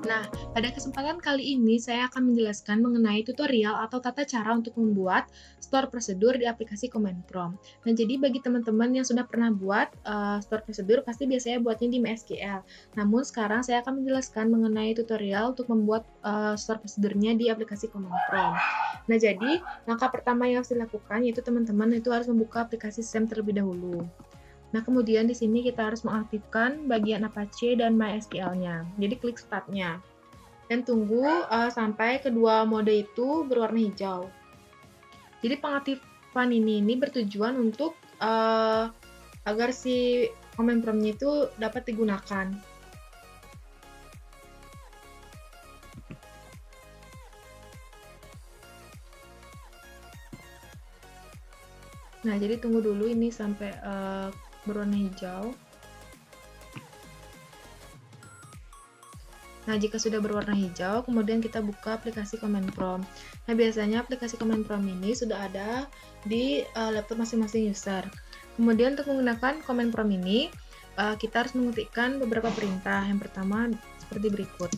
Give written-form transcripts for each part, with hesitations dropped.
Nah, pada kesempatan kali ini saya akan menjelaskan mengenai tutorial atau tata cara untuk membuat store prosedur di aplikasi Command Prompt. Nah, jadi bagi teman-teman yang sudah pernah buat store prosedur, pasti biasanya buatnya di MySQL. Namun sekarang saya akan menjelaskan mengenai tutorial untuk membuat store prosedurnya di aplikasi Command Prompt. Nah, jadi langkah pertama yang harus dilakukan yaitu teman-teman itu harus membuka aplikasi SAM terlebih dahulu. Nah, kemudian di sini kita harus mengaktifkan bagian Apache dan MySQL-nya. Jadi klik Start-nya. Dan tunggu sampai kedua mode itu berwarna hijau. Jadi pengaktifan ini bertujuan untuk agar si command prompt-nya itu dapat digunakan. Nah, jadi tunggu dulu ini sampai berwarna hijau. Nah, jika sudah berwarna hijau, kemudian kita buka aplikasi Command Prompt. Nah, biasanya aplikasi Command Prompt ini sudah ada di laptop masing-masing user. Kemudian untuk menggunakan Command Prompt ini, kita harus mengetikkan beberapa perintah. Yang pertama seperti berikut.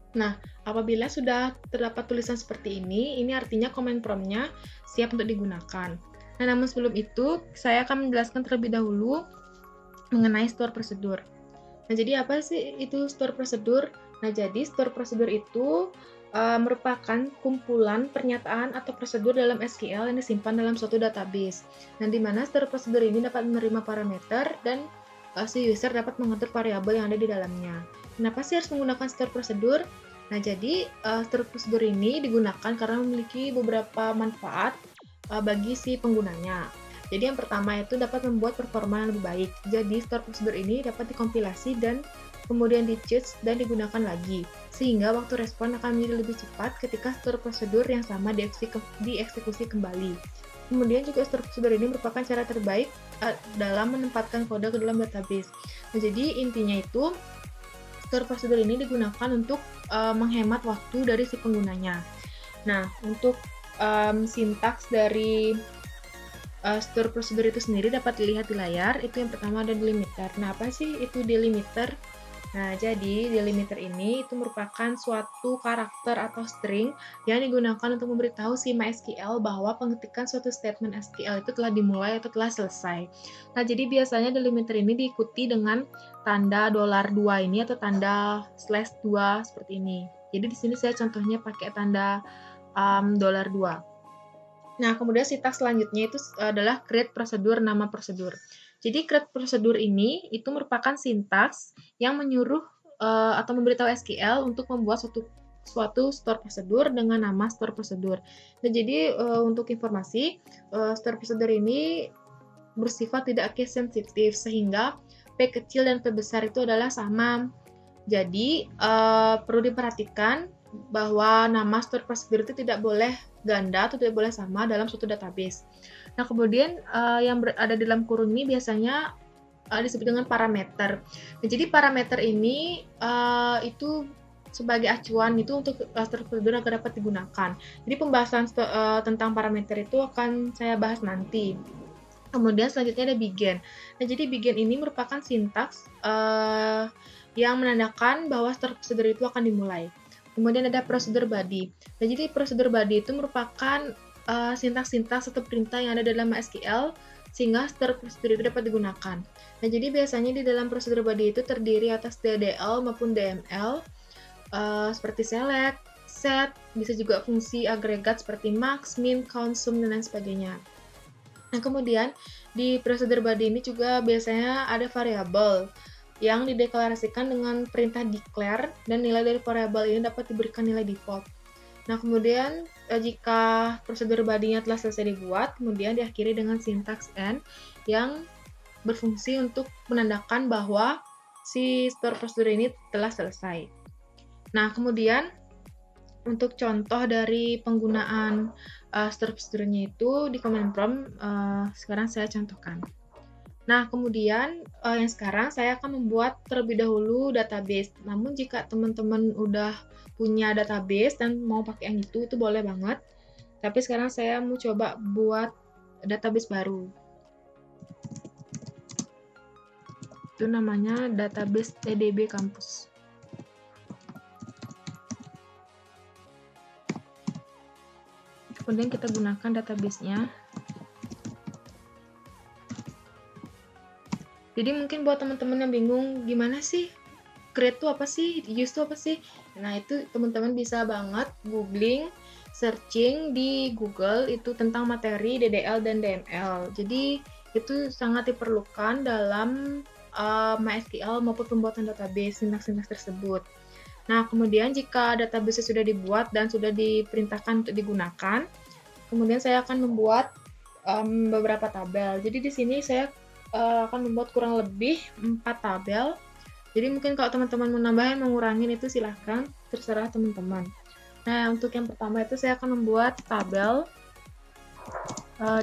Nah, apabila sudah terdapat tulisan seperti ini artinya command prompt-nya siap untuk digunakan. Nah, namun sebelum itu, saya akan menjelaskan terlebih dahulu mengenai store prosedur. Nah, jadi apa sih itu store prosedur? Nah, jadi store prosedur itu merupakan kumpulan pernyataan atau prosedur dalam SQL yang disimpan dalam suatu database. Nah, di mana store prosedur ini dapat menerima parameter dan si user dapat mengatur variabel yang ada di dalamnya. Kenapa sih harus menggunakan store prosedur? Nah, jadi store prosedur ini digunakan karena memiliki beberapa manfaat bagi si penggunanya. Jadi yang pertama itu dapat membuat performa yang lebih baik. Jadi store prosedur ini dapat dikompilasi dan kemudian di-cheat dan digunakan lagi, sehingga waktu respon akan menjadi lebih cepat ketika store prosedur yang sama dieksekusi kembali. Kemudian juga store prosedur ini merupakan cara terbaik dalam menempatkan kode ke dalam database. Nah, jadi intinya itu store prosedur ini digunakan untuk menghemat waktu dari si penggunanya. Nah, untuk sintaks dari store prosedur itu sendiri dapat dilihat di layar. Itu yang pertama ada delimiter. Nah, apa sih itu delimiter? Nah, jadi delimiter ini itu merupakan suatu karakter atau string yang digunakan untuk memberitahu si MySQL bahwa pengetikan suatu statement SQL itu telah dimulai atau telah selesai. Nah, jadi biasanya delimiter ini diikuti dengan tanda $2 ini atau tanda /2 seperti ini. Jadi di sini saya contohnya pakai tanda $2. Nah, kemudian sintaks selanjutnya itu adalah create prosedur, nama prosedur. Jadi create prosedur ini itu merupakan sintaks yang menyuruh atau memberitahu SQL untuk membuat suatu store prosedur dengan nama store prosedur. Nah, jadi untuk informasi, store prosedur ini bersifat tidak case sensitif sehingga P kecil dan P besar itu adalah sama. Jadi perlu diperhatikan bahwa nama store prosedur itu tidak boleh ganda atau tidak boleh sama dalam suatu database. Nah, kemudian yang berada di dalam kurung ini biasanya disebut dengan parameter. Nah, jadi parameter ini itu sebagai acuan itu untuk store prosedur agar dapat digunakan. Jadi pembahasan tentang parameter itu akan saya bahas nanti. Kemudian selanjutnya ada begin. Nah, jadi begin ini merupakan sintaks yang menandakan bahwa store prosedur itu akan dimulai. Kemudian ada prosedur body. Nah, jadi prosedur body itu merupakan sintaks-sintaks atau perintah yang ada dalam MySQL sehingga store prosedur itu dapat digunakan. Nah, jadi biasanya di dalam prosedur body itu terdiri atas DDL maupun DML seperti select, set, bisa juga fungsi agregat seperti max, min, count, sum, dan lain sebagainya. Nah, kemudian di prosedur body ini juga biasanya ada variabel yang dideklarasikan dengan perintah declare dan nilai dari variabel ini dapat diberikan nilai default. Nah, kemudian jika prosedur body-nya telah selesai dibuat, kemudian diakhiri dengan sintaks end yang berfungsi untuk menandakan bahwa si store prosedur ini telah selesai. Nah, kemudian untuk contoh dari penggunaan store prosedurnya itu di command prompt sekarang saya contohkan. Nah, kemudian yang sekarang saya akan membuat terlebih dahulu database. Namun jika teman-teman udah punya database dan mau pakai yang itu boleh banget. Tapi sekarang saya mau coba buat database baru. Itu namanya database TDB Campus. Kemudian kita gunakan database-nya. Jadi mungkin buat teman-teman yang bingung gimana sih create itu apa sih, use itu apa sih? Nah, itu teman-teman bisa banget googling, searching di Google itu tentang materi DDL dan DML. Jadi itu sangat diperlukan dalam MySQL maupun pembuatan database sintaks-sintaks tersebut. Nah, kemudian jika database sudah dibuat dan sudah diperintahkan untuk digunakan, kemudian saya akan membuat beberapa tabel. Jadi di sini saya akan membuat kurang lebih 4 tabel. Jadi mungkin kalau teman-teman mau nambahin, mengurangin itu silahkan, terserah teman-teman. Nah, untuk yang pertama itu saya akan membuat tabel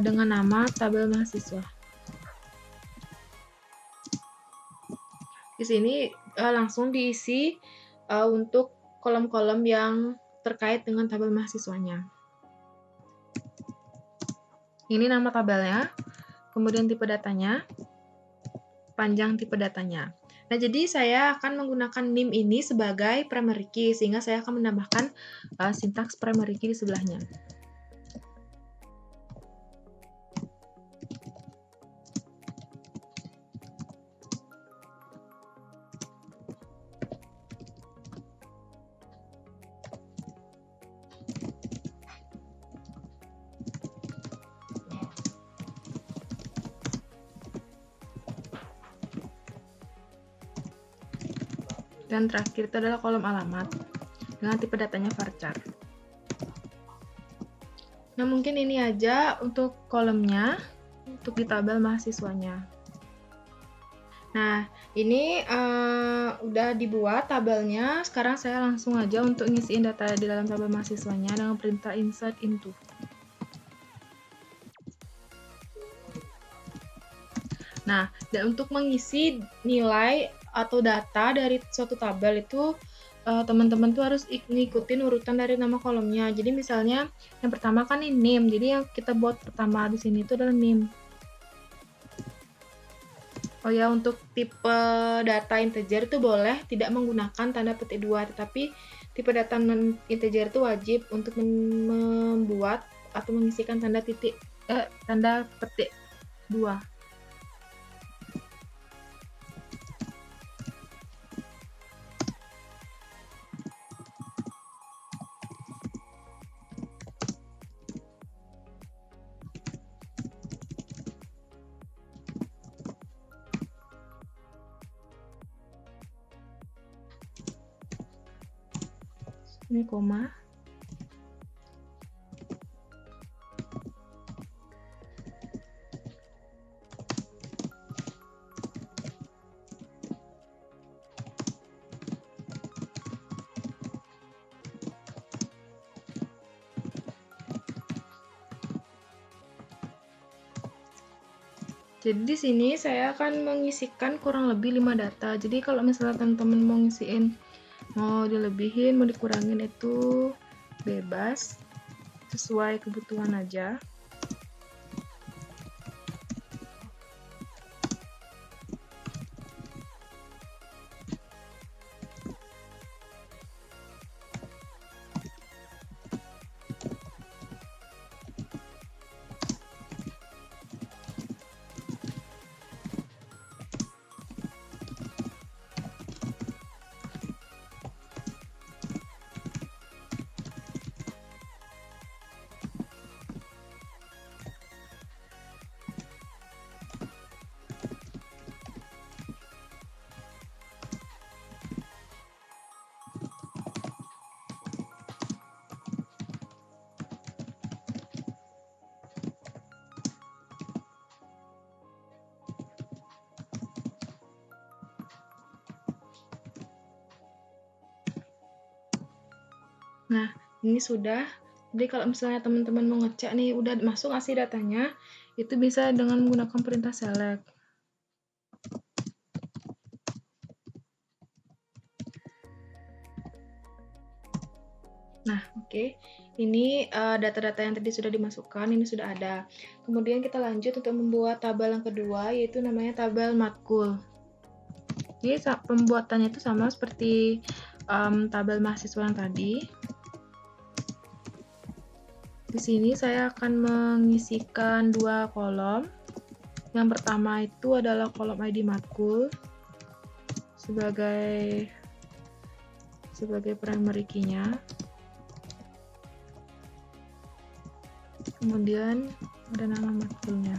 dengan nama tabel mahasiswa. Di sini langsung diisi untuk kolom-kolom yang terkait dengan tabel mahasiswanya. Ini nama tabelnya, kemudian tipe datanya, panjang tipe datanya. Nah, jadi saya akan menggunakan nim ini sebagai primary key, sehingga saya akan menambahkan sintaks primary key di sebelahnya. Dan terakhir itu adalah kolom alamat dengan tipe datanya varchar. Nah, mungkin ini aja untuk kolomnya, untuk di tabel mahasiswanya. Nah, ini udah dibuat tabelnya. Sekarang saya langsung aja untuk ngisiin data di dalam tabel mahasiswanya dengan perintah insert into. Nah, dan untuk mengisi nilai atau data dari suatu tabel itu teman-teman tuh harus ngikutin urutan dari nama kolomnya. Jadi misalnya yang pertama kan ini name. Jadi yang kita buat pertama di sini itu adalah name. Oh ya, untuk tipe data integer itu boleh tidak menggunakan tanda petik 2, tetapi tipe data integer itu wajib untuk membuat atau mengisikan tanda petik 2. Ini koma. Jadi di sini saya akan mengisikan kurang lebih 5 data. Jadi kalau misalnya teman-teman mau ngisiin, mau dilebihin, mau dikurangin itu bebas, sesuai kebutuhan aja. Nah, ini sudah. Jadi kalau misalnya teman-teman mau ngecek nih, udah masuk nggak sih datanya, itu bisa dengan menggunakan perintah select. Nah, oke. Ini data-data yang tadi sudah dimasukkan, ini sudah ada. Kemudian kita lanjut untuk membuat tabel yang kedua, yaitu namanya tabel matkul. Jadi pembuatannya itu sama seperti tabel mahasiswa yang tadi. Di sini saya akan mengisikan dua kolom. Yang pertama itu adalah kolom ID matkul sebagai primary key-nya. Kemudian ada nama matkulnya.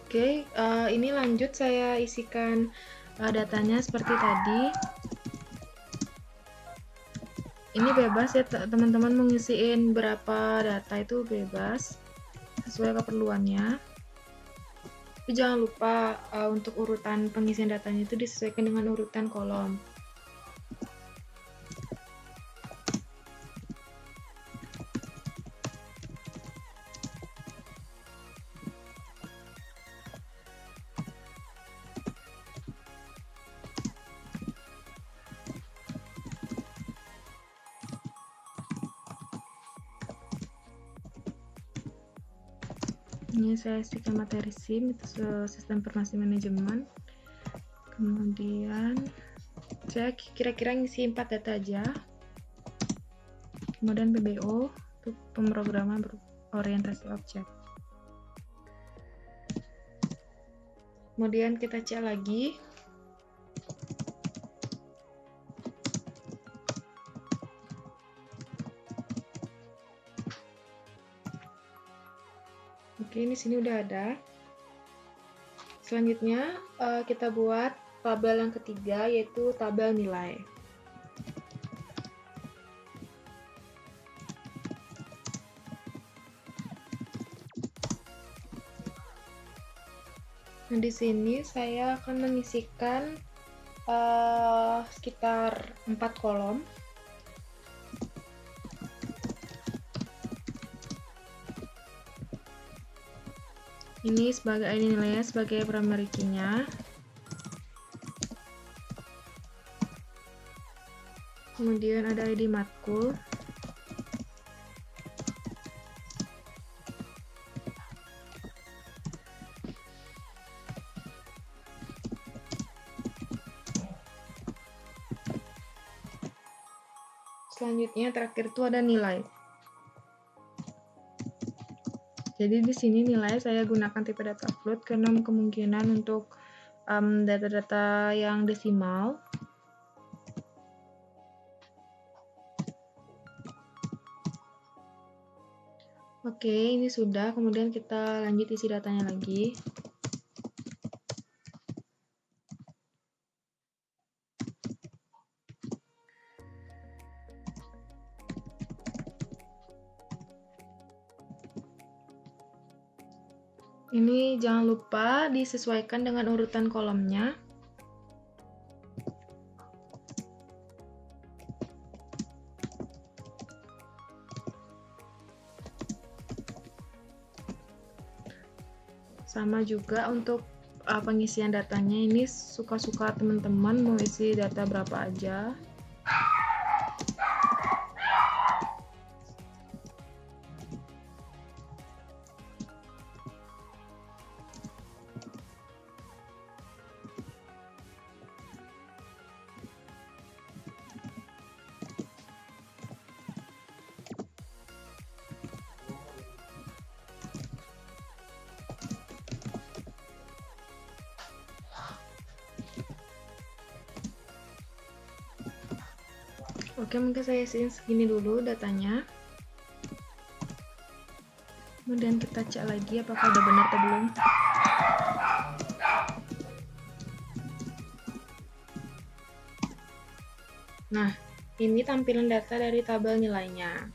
Oke, ini lanjut saya isikan datanya seperti tadi. Ini bebas ya teman-teman, mengisiin berapa data itu bebas sesuai keperluannya. Tapi jangan lupa untuk urutan pengisian datanya itu disesuaikan dengan urutan kolom. Ini saya isikan materi SIM, itu sistem informasi manajemen. Kemudian saya kira-kira ngisi 4 data aja. Kemudian PBO untuk pemrograman berorientasi objek. Kemudian kita cek lagi. Oke, ini sini udah ada. Selanjutnya kita buat tabel yang ketiga, yaitu tabel nilai. Nah, di sini saya akan mengisikan sekitar 4 kolom. Ini sebagai ID nilainya sebagai primary key-nya. Kemudian ada ID matkul. Selanjutnya terakhir itu ada nilai. Jadi di sini nilai saya gunakan tipe data float karena kemungkinan untuk data-data yang desimal. Oke, ini sudah. Kemudian kita lanjut isi datanya lagi. Ini jangan lupa disesuaikan dengan urutan kolomnya. Sama juga untuk pengisian datanya, ini suka-suka teman-teman mau isi data berapa aja. Oke, mungkin saya isiin segini dulu datanya. Kemudian kita cek lagi apakah udah benar atau belum. Nah, ini tampilan data dari tabel nilainya.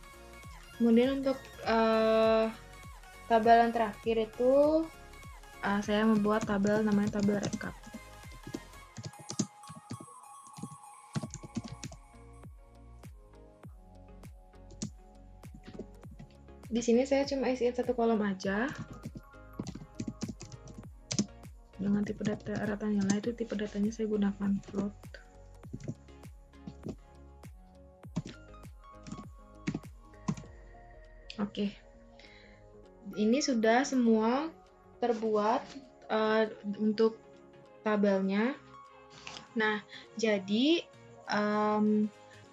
Kemudian untuk tabel yang terakhir itu saya membuat tabel namanya tabel rekap. Di sini saya cuma isiin satu kolom aja. dengan tipe data rata nilai itu tipe datanya saya gunakan float. Oke, ini sudah semua terbuat untuk tabelnya. Nah, jadi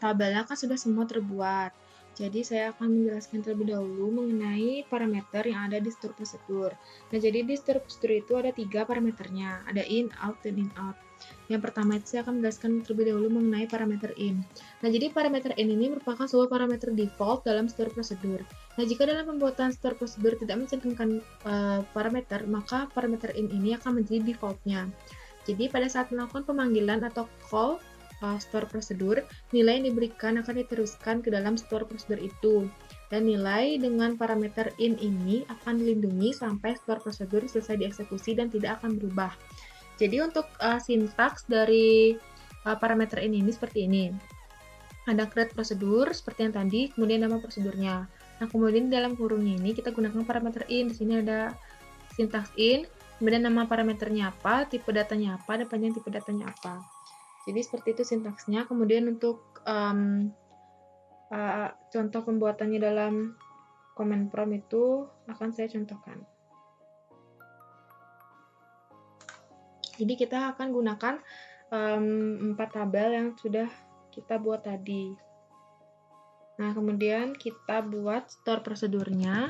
tabelnya kan sudah semua terbuat. Jadi saya akan menjelaskan terlebih dahulu mengenai parameter yang ada di store prosedur. Nah, jadi di store prosedur itu ada 3 parameternya, ada in, out, dan in out. Yang pertama itu saya akan menjelaskan terlebih dahulu mengenai parameter in. Nah, jadi parameter in ini merupakan sebuah parameter default dalam store prosedur. Nah, jika dalam pembuatan store prosedur tidak mencantumkan parameter, maka parameter in ini akan menjadi defaultnya. Jadi pada saat melakukan pemanggilan atau call store prosedur, nilai yang diberikan akan diteruskan ke dalam store prosedur itu. Dan nilai dengan parameter in ini akan dilindungi sampai store prosedur selesai dieksekusi dan tidak akan berubah. Jadi untuk sintaks dari parameter in ini seperti ini. Ada create prosedur seperti yang tadi, kemudian nama prosedurnya. Nah, kemudian dalam kurungnya ini kita gunakan parameter in. Di sini ada sintaks in, kemudian nama parameternya apa, tipe datanya apa, dan panjang tipe datanya apa. Jadi seperti itu sintaksnya. Kemudian untuk contoh pembuatannya dalam command prompt itu akan saya contohkan. Jadi kita akan gunakan 4 tabel yang sudah kita buat tadi. Nah, kemudian kita buat store prosedurnya.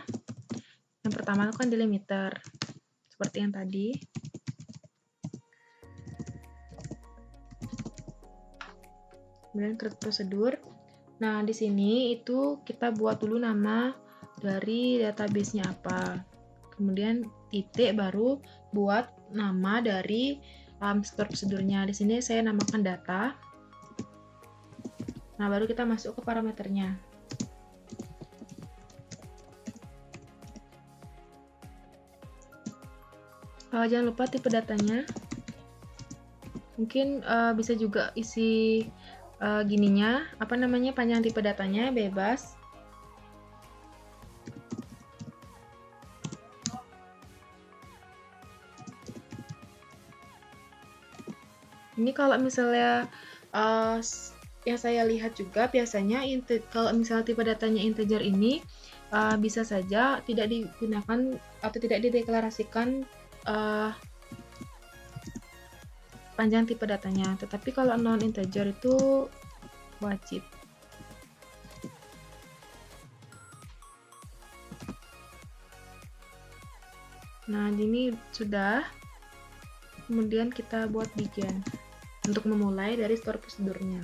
Yang pertama itu kan delimiter, seperti yang tadi. Kemudian create prosedur. Nah, di sini itu kita buat dulu nama dari database-nya apa. Kemudian titik baru buat nama dari store prosedurnya. Di sini saya namakan data. Nah, baru kita masuk ke parameternya. Jangan lupa tipe datanya. Mungkin bisa juga isi gininya, apa namanya, panjang tipe datanya, bebas. Ini kalau misalnya yang saya lihat juga biasanya kalau misalnya tipe datanya integer ini bisa saja tidak digunakan atau tidak dideklarasikan panjang tipe datanya, tetapi kalau non integer itu wajib. Nah, ini sudah. Kemudian kita buat begin untuk memulai dari store prosedurnya.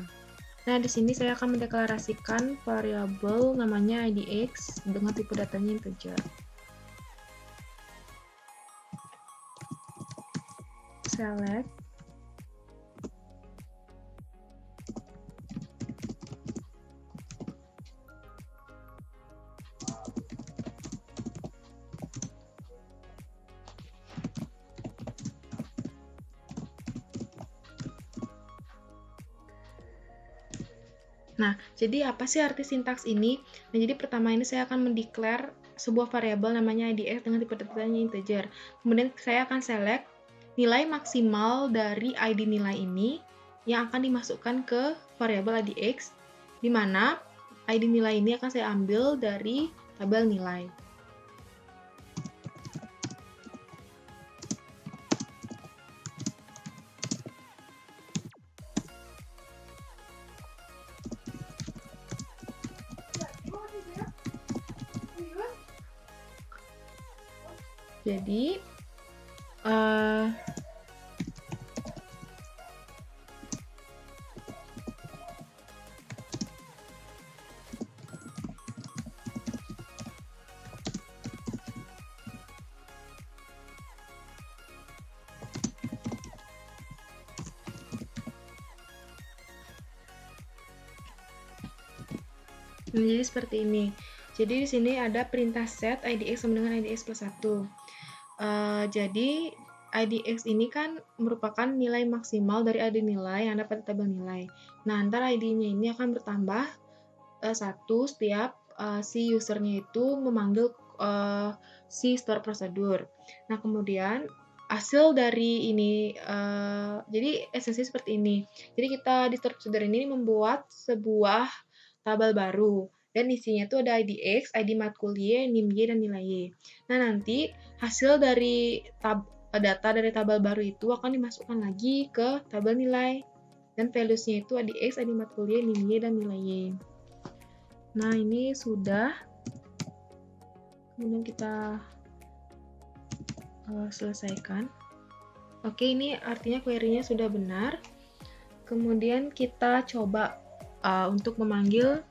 Nah, di sini saya akan mendeklarasikan variabel namanya idx dengan tipe datanya integer. Select. Nah, jadi apa sih arti sintaks ini? Nah, jadi pertama ini saya akan mendeklar sebuah variabel namanya idx dengan tipe datanya integer. Kemudian saya akan select nilai maksimal dari ID nilai ini yang akan dimasukkan ke variabel idx, di mana ID nilai ini akan saya ambil dari tabel nilai. Jadi jadi seperti ini. Jadi di sini ada perintah set idx sama dengan idx plus 1. Jadi idx ini kan merupakan nilai maksimal dari ID nilai yang ada pada tabel nilai. Nah, antara ID-nya ini akan bertambah 1 setiap si usernya itu memanggil si store prosedur. Nah, kemudian hasil dari ini, jadi esensinya seperti ini. Jadi kita di store procedure ini membuat sebuah tabel baru, dan isinya itu ada ID X, ID matkul Y, NIM Y, dan nilai Y. Nah, nanti hasil dari data dari tabel baru itu akan dimasukkan lagi ke tabel nilai, dan values-nya itu ID X, ID matkul Y, NIM Y, dan nilai Y. Nah, ini sudah. Kemudian kita selesaikan. Oke, ini artinya query-nya sudah benar. Kemudian kita coba untuk memanggil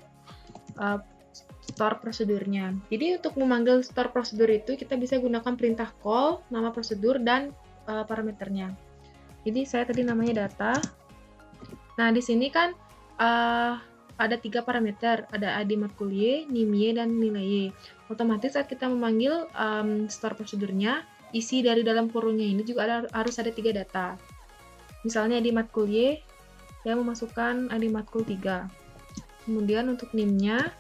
store prosedurnya. Jadi untuk memanggil store prosedur itu kita bisa gunakan perintah call, nama prosedur, dan parameternya. Jadi saya tadi namanya data. Nah, di sini kan ada 3 parameter, ada ID matkul Y, NIM Y, dan nilai Y. Otomatis saat kita memanggil store prosedurnya, isi dari dalam kurungnya ini juga harus ada 3 data. Misalnya ID matkul Y, saya memasukkan ID matkul 3. Kemudian untuk NIM-nya,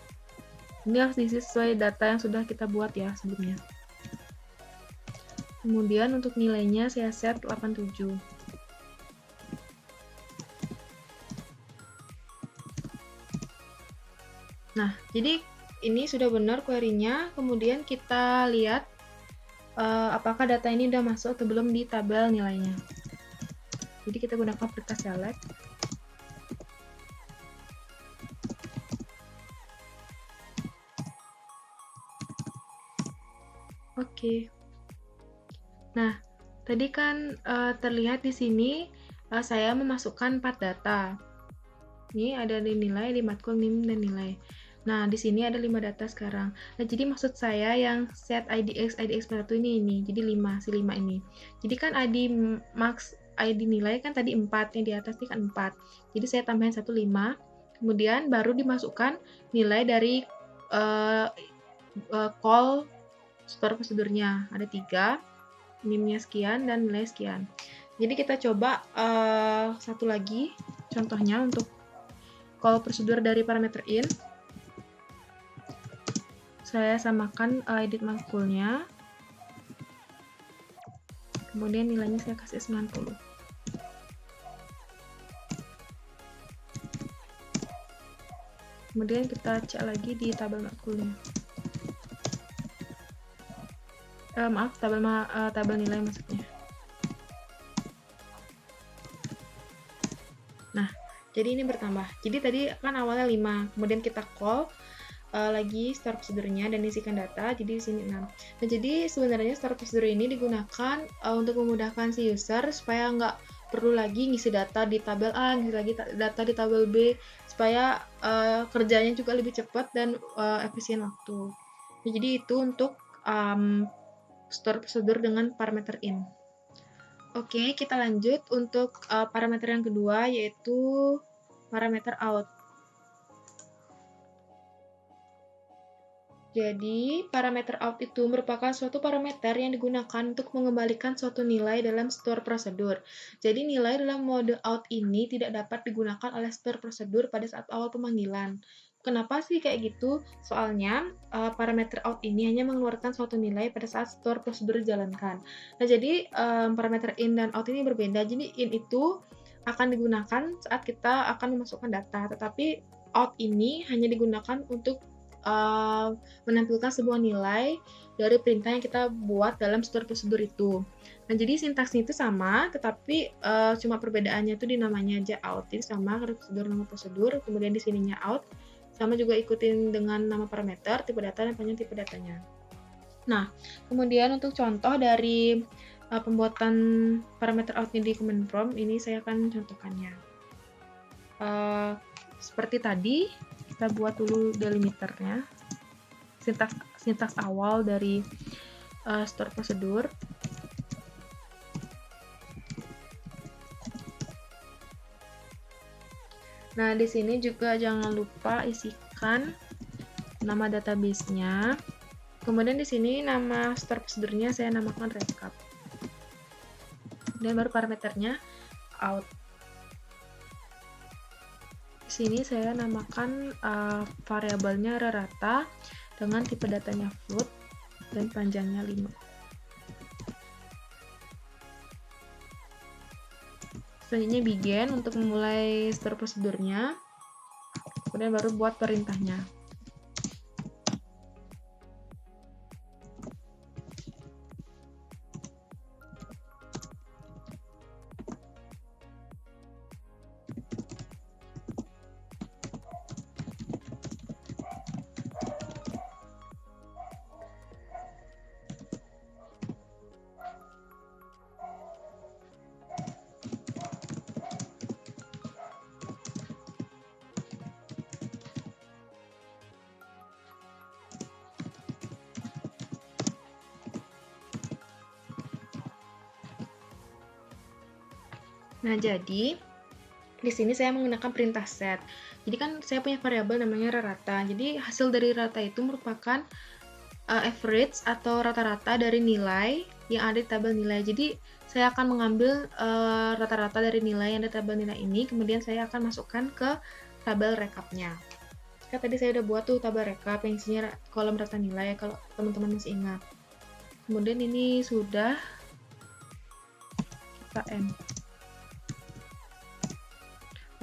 ini harus diisi sesuai data yang sudah kita buat ya sebelumnya. Kemudian untuk nilainya saya set 87. Nah, jadi ini sudah benar query-nya. Kemudian kita lihat apakah data ini sudah masuk atau belum di tabel nilainya. Jadi kita gunakan perintah select. Oke. Nah, tadi kan terlihat di sini saya memasukkan 4 data. Ini ada di nilai, di matkul, NIM, dan nilai. Nah, di sini ada 5 data sekarang. Nah, jadi maksud saya yang set IDX pada ini. Jadi 5, si 5 ini. Jadi kan ID max, ID nilai kan tadi 4, yang di atas ini kan 4. Jadi saya tambahin 1, 5. Kemudian baru dimasukkan nilai dari call store prosedurnya. Ada 3, NIM-nya sekian, dan nilai sekian. Jadi kita coba satu lagi contohnya untuk call prosedur dari parameter in. Saya samakan edit matkulnya. Kemudian nilainya saya kasih 90. Kemudian kita cek lagi di tabel matkulnya. Maaf, tabel nilai maksudnya. Nah, jadi ini bertambah. Jadi tadi kan awalnya 5, kemudian kita call lagi store prosedurnya dan isikan data, jadi di sini 6. Nah, jadi sebenarnya store prosedur ini digunakan untuk memudahkan si user supaya nggak perlu lagi ngisi data di tabel A, ngisi lagi data di tabel B, supaya kerjanya juga lebih cepat dan efisien waktu. Nah, jadi itu untuk store prosedur dengan parameter in. Oke, kita lanjut untuk parameter yang kedua, yaitu parameter out. Jadi, parameter out itu merupakan suatu parameter yang digunakan untuk mengembalikan suatu nilai dalam store prosedur. Jadi, nilai dalam mode out ini tidak dapat digunakan oleh store prosedur pada saat awal pemanggilan. Kenapa sih kayak gitu? Soalnya, parameter out ini hanya mengeluarkan suatu nilai pada saat store prosedur dijalankan. Nah, jadi, parameter in dan out ini berbeda. Jadi, in itu akan digunakan saat kita akan memasukkan data, tetapi out ini hanya digunakan untuk menampilkan sebuah nilai dari perintah yang kita buat dalam store prosedur itu. Nah, jadi sintaksnya itu sama, tetapi cuma perbedaannya itu di namanya aja out. Jadi sama prosedur nama prosedur, kemudian di sininya out, sama juga ikutin dengan nama parameter, tipe data, dan panjang tipe datanya. Nah, kemudian untuk contoh dari pembuatan parameter outnya di command prompt, ini saya akan contohkannya. Seperti tadi, kita buat dulu delimiternya, sintaks awal dari store prosedur. Nah, di sini juga jangan lupa isikan nama database-nya. Kemudian di sini nama store prosedurnya saya namakan recap. Dan baru parameternya out. Di sini saya namakan variabelnya rata dengan tipe datanya float dan panjangnya 5. Selanjutnya begin untuk memulai store prosedurnya. Kemudian baru buat perintahnya. Nah, jadi di sini saya menggunakan perintah set. Jadi kan saya punya variabel namanya rata. Jadi hasil dari rata itu merupakan average atau rata-rata dari nilai yang ada di tabel nilai. Jadi saya akan mengambil rata-rata dari nilai yang ada di tabel nilai ini, kemudian saya akan masukkan ke tabel rekapnya. Kan tadi saya udah buat tuh tabel rekap yang isinya kolom rata nilai, kalau teman-teman masih ingat. Kemudian ini sudah kita end.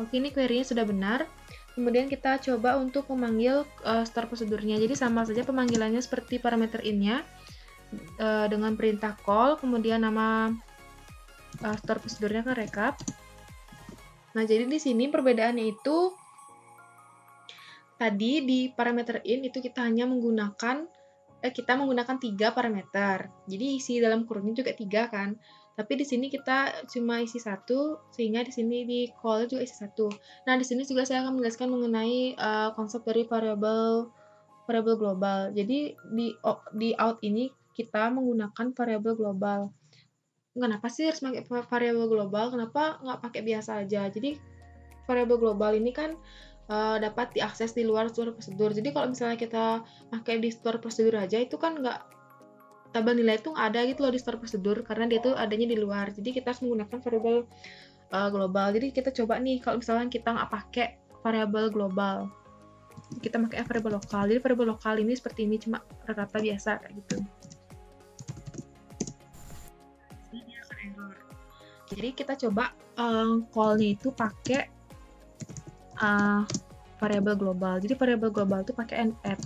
Oke, ini query-nya sudah benar. Kemudian kita coba untuk memanggil store prosedurnya. Jadi sama saja pemanggilannya seperti parameter in-nya dengan perintah call, kemudian nama store prosedurnya kan recap. Nah, jadi di sini perbedaannya itu tadi di parameter in itu kita hanya menggunakan 3 parameter. Jadi isi dalam kurungnya juga 3 kan. Tapi di sini kita cuma isi 1, sehingga di sini di call juga isi 1. Nah, di sini juga saya akan menjelaskan mengenai konsep dari variabel global. Jadi di out ini kita menggunakan variabel global. Kenapa sih harus pakai variabel global? Kenapa nggak pakai biasa aja? Jadi variabel global ini kan dapat diakses di luar store prosedur. Jadi kalau misalnya kita pakai di store prosedur aja, itu kan nggak, tabel nilai itu nggak ada gitu loh di store prosedur, karena dia tuh adanya di luar. Jadi kita harus menggunakan variabel global. Jadi kita coba nih, kalau misalnya kita nggak pakai variabel global, kita pakai variabel lokal. Jadi variabel lokal ini seperti ini, cuma rata-rata biasa kayak gitu. Ini dia akan error. Jadi kita coba call-nya itu pakai variabel global. Jadi variabel global itu pakai add.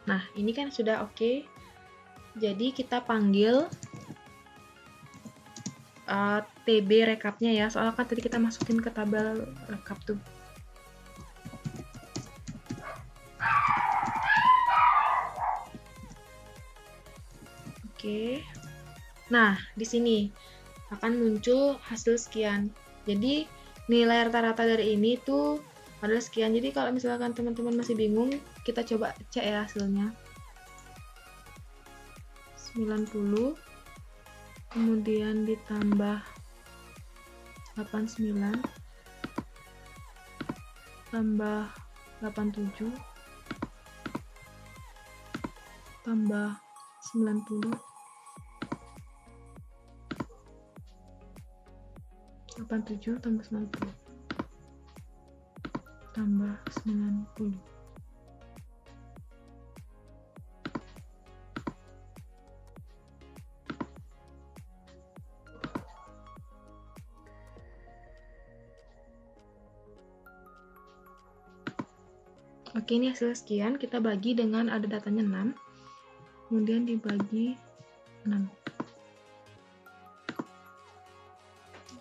Nah, ini kan sudah oke. Jadi kita panggil TB rekapnya ya. Soalnya kan tadi kita masukin ke tabel rekap tuh. Oke. Nah, di sini akan muncul hasil sekian. Jadi nilai rata-rata dari ini tuh adalah sekian. Jadi kalau misalkan teman-teman masih bingung, kita coba cek ya hasilnya. 90, kemudian ditambah 89, tambah 87, tambah 90, 87 tambah 90, tambah 90. Oke, ini hasil sekian, kita bagi dengan ada datanya 6, kemudian dibagi 6.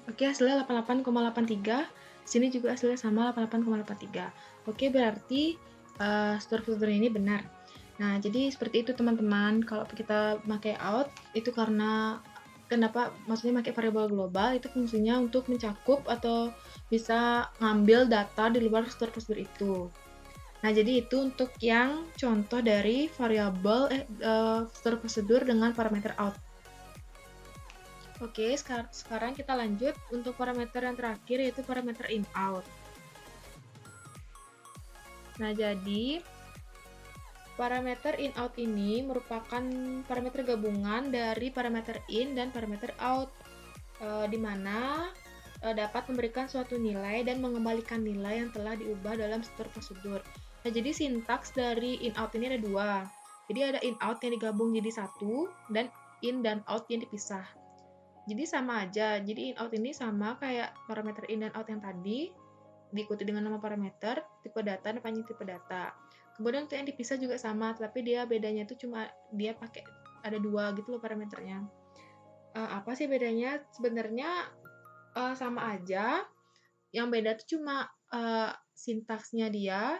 Oke, hasilnya 88,83. Sini juga hasilnya sama, 88,83. Oke, berarti store filter ini benar. Nah, jadi seperti itu teman-teman. Kalau kita pakai out, itu karena kenapa maksudnya pakai variabel global, itu fungsinya untuk mencakup atau bisa ngambil data di luar store prosedur itu. Nah, jadi itu untuk yang contoh dari variabel store prosedur dengan parameter out. Oke, sekarang kita lanjut untuk parameter yang terakhir, yaitu parameter in out. Nah, jadi parameter in out ini merupakan parameter gabungan dari parameter in dan parameter out, di mana dapat memberikan suatu nilai dan mengembalikan nilai yang telah diubah dalam store prosedur. Nah, jadi sintaks dari in out ini ada 2. Jadi ada in out yang digabung jadi 1 dan in dan out yang dipisah. Jadi sama aja. Jadi in out ini sama kayak parameter in dan out yang tadi, diikuti dengan nama parameter, tipe data, dan panjang tipe data. Kemudian untuk yang dipisah juga sama, tapi dia bedanya itu cuma dia pakai ada 2 gitu loh parameternya. Apa sih bedanya? Sebenarnya sama aja. Yang beda itu cuma sintaksnya dia.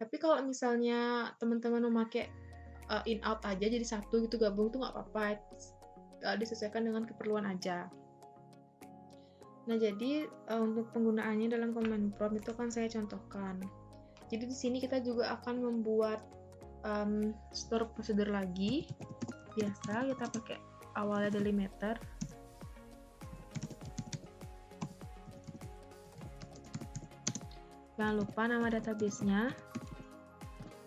Tapi kalau misalnya teman-teman memakai in out aja jadi satu gitu gabung tuh nggak apa-apa, disesuaikan dengan keperluan aja. Nah, jadi untuk penggunaannya dalam command prompt itu akan saya contohkan. Jadi di sini kita juga akan membuat store procedure lagi. Biasa kita pakai awalnya delimiter. Jangan lupa nama database-nya.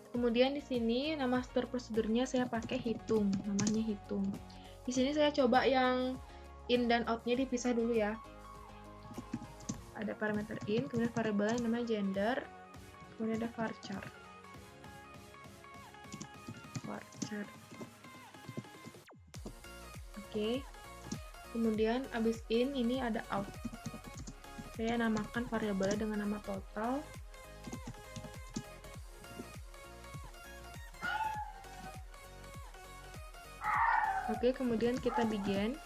Kemudian di sini nama store prosedurnya saya pakai hitung, namanya hitung. Di sini saya coba yang in dan out-nya dipisah dulu ya. Ada parameter in, kemudian variabel yang namanya gender, kemudian ada varchar. Oke. Kemudian abis in ini ada out. Saya namakan variabelnya dengan nama total. Oke, kemudian kita begin.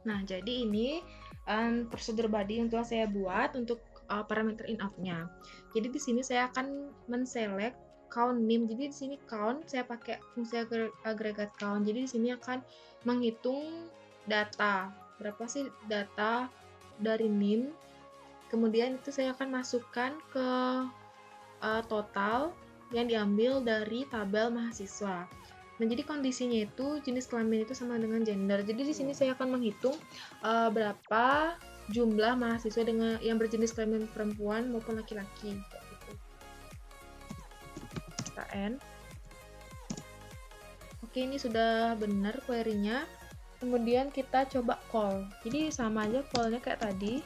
Nah, jadi ini prosedur body yang telah saya buat untuk parameter in out-nya. Jadi di sini saya akan menselect count nim. Jadi di sini count saya pakai fungsi agregat count. Jadi di sini akan menghitung data. Berapa sih data dari nim? Kemudian itu saya akan masukkan ke total yang diambil dari tabel mahasiswa. Nah, jadi kondisinya itu jenis kelamin itu sama dengan gender. Jadi di sini saya akan menghitung berapa jumlah mahasiswa dengan yang berjenis kelamin perempuan maupun laki-laki. Kita N. Oke, ini sudah benar query-nya. Kemudian kita coba call. Jadi sama aja call-nya kayak tadi.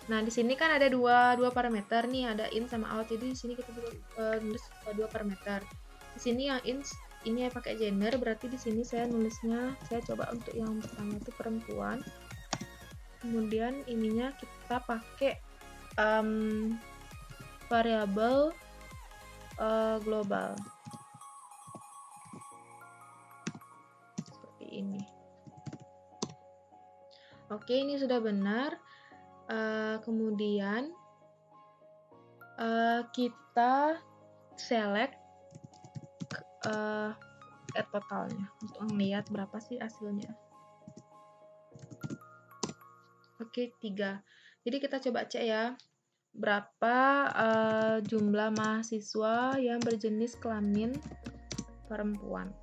Nah, di sini kan ada dua parameter nih, ada in sama out. Jadi di sini kita nulis dua parameter. Di sini yang in ini ya pakai gender, berarti di sini saya nulisnya, saya coba untuk yang pertama itu perempuan. Kemudian ininya kita pakai variabel global. Seperti ini. Oke, ini sudah benar. Kemudian kita select add totalnya untuk melihat berapa sih hasilnya. Oke, 3. Jadi kita coba cek ya, berapa jumlah mahasiswa yang berjenis kelamin perempuan.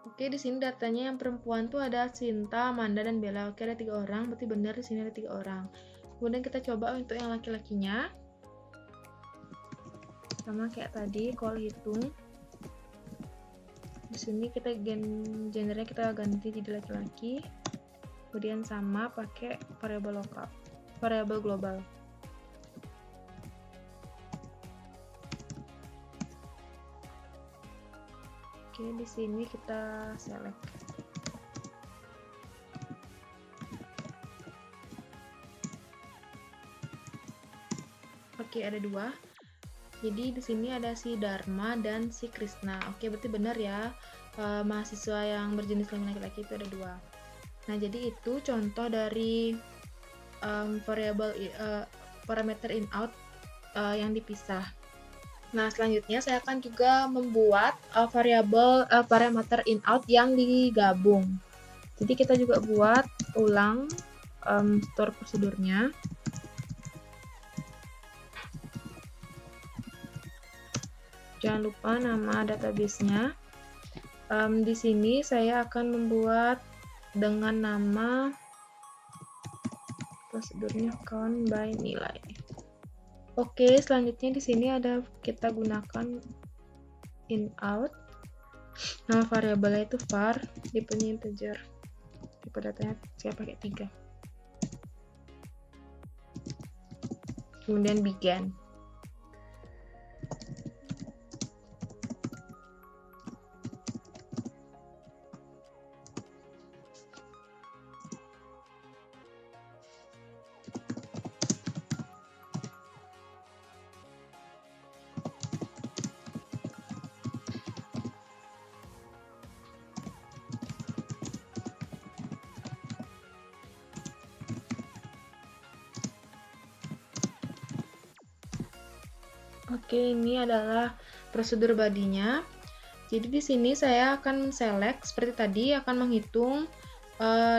Oke, di sini datanya yang perempuan tuh ada Sinta, Amanda, dan Bella. Oke, ada 3 orang, berarti benar di sini ada 3 orang. Kemudian kita coba untuk yang laki-lakinya. Sama kayak tadi, call hitung. Di sini kita gendernya kita ganti jadi laki-laki. Kemudian sama pakai variabel lokal, variabel global. Oke, di sini kita select. Oke, ada 2. Jadi di sini ada si Dharma dan si Krishna. Oke, berarti benar ya, mahasiswa yang berjenis kelamin laki-laki itu ada 2. Nah, jadi itu contoh dari variabel parameter in out yang dipisah. Nah, selanjutnya saya akan juga membuat variabel parameter in-out yang digabung. Jadi kita juga buat ulang store prosedurnya. Jangan lupa nama database-nya. Di sini saya akan membuat dengan nama prosedurnya count by nilai. Oke, selanjutnya di sini ada kita gunakan in-out. Nama variabelnya itu var, tipenya integer. Tipe datanya saya pakai 3. Kemudian began. Oke, ini adalah prosedur bodinya. Jadi di sini saya akan select seperti tadi, akan menghitung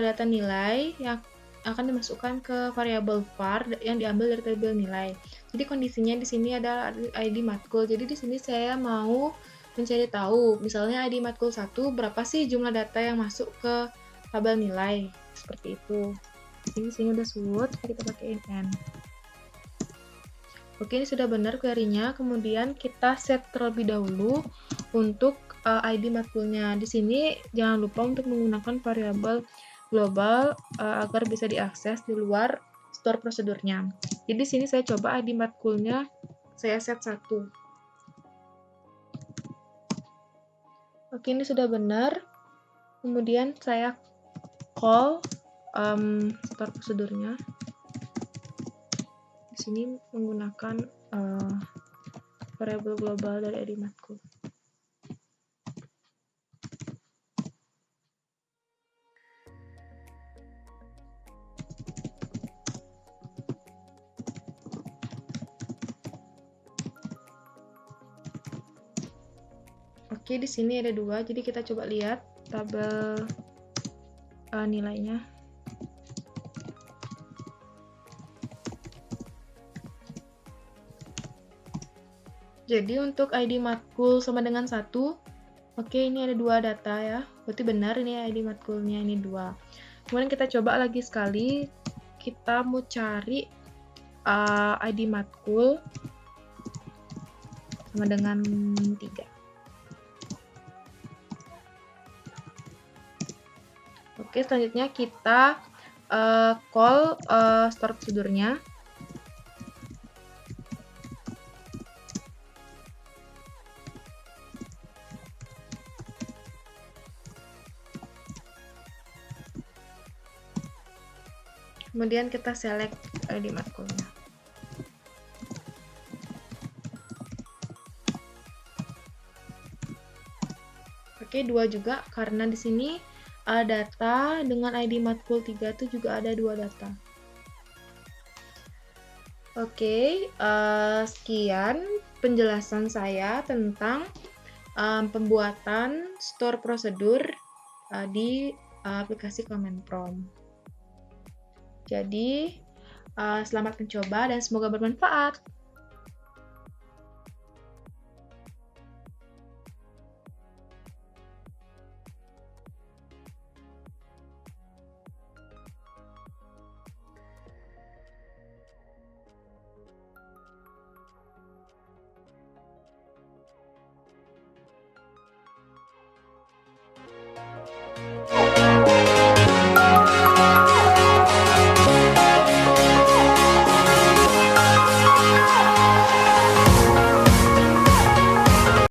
data nilai yang akan dimasukkan ke variabel var yang diambil dari tabel nilai. Jadi kondisinya di sini adalah ID matkul. Jadi di sini saya mau mencari tahu, misalnya ID matkul 1 berapa sih jumlah data yang masuk ke tabel nilai, seperti itu. Jadi di sini udah surut, kita pakai n. Oke, ini sudah benar query-nya. Kemudian kita set terlebih dahulu untuk ID matkulnya. Di sini jangan lupa untuk menggunakan variabel global agar bisa diakses di luar store prosedurnya. Jadi di sini saya coba ID matkulnya saya set 1. Oke, ini sudah benar. Kemudian saya call store prosedurnya. Di sini menggunakan variabel global dari ID matkul. Oke, di sini ada 2, jadi kita coba lihat tabel nilainya. Jadi untuk ID matkul sama dengan 1, oke, ini ada 2 data ya, berarti benar ini ID matkulnya ini 2. Kemudian kita coba lagi sekali, kita mau cari ID matkul sama dengan 3. Oke, selanjutnya kita call store prosedurnya. Kemudian kita select ID matkulnya. Oke, 2 juga karena di sini data dengan ID matkul 3 itu juga ada 2 data. Oke, sekian penjelasan saya tentang pembuatan store prosedur di aplikasi Command Prompt. Jadi, selamat mencoba dan semoga bermanfaat.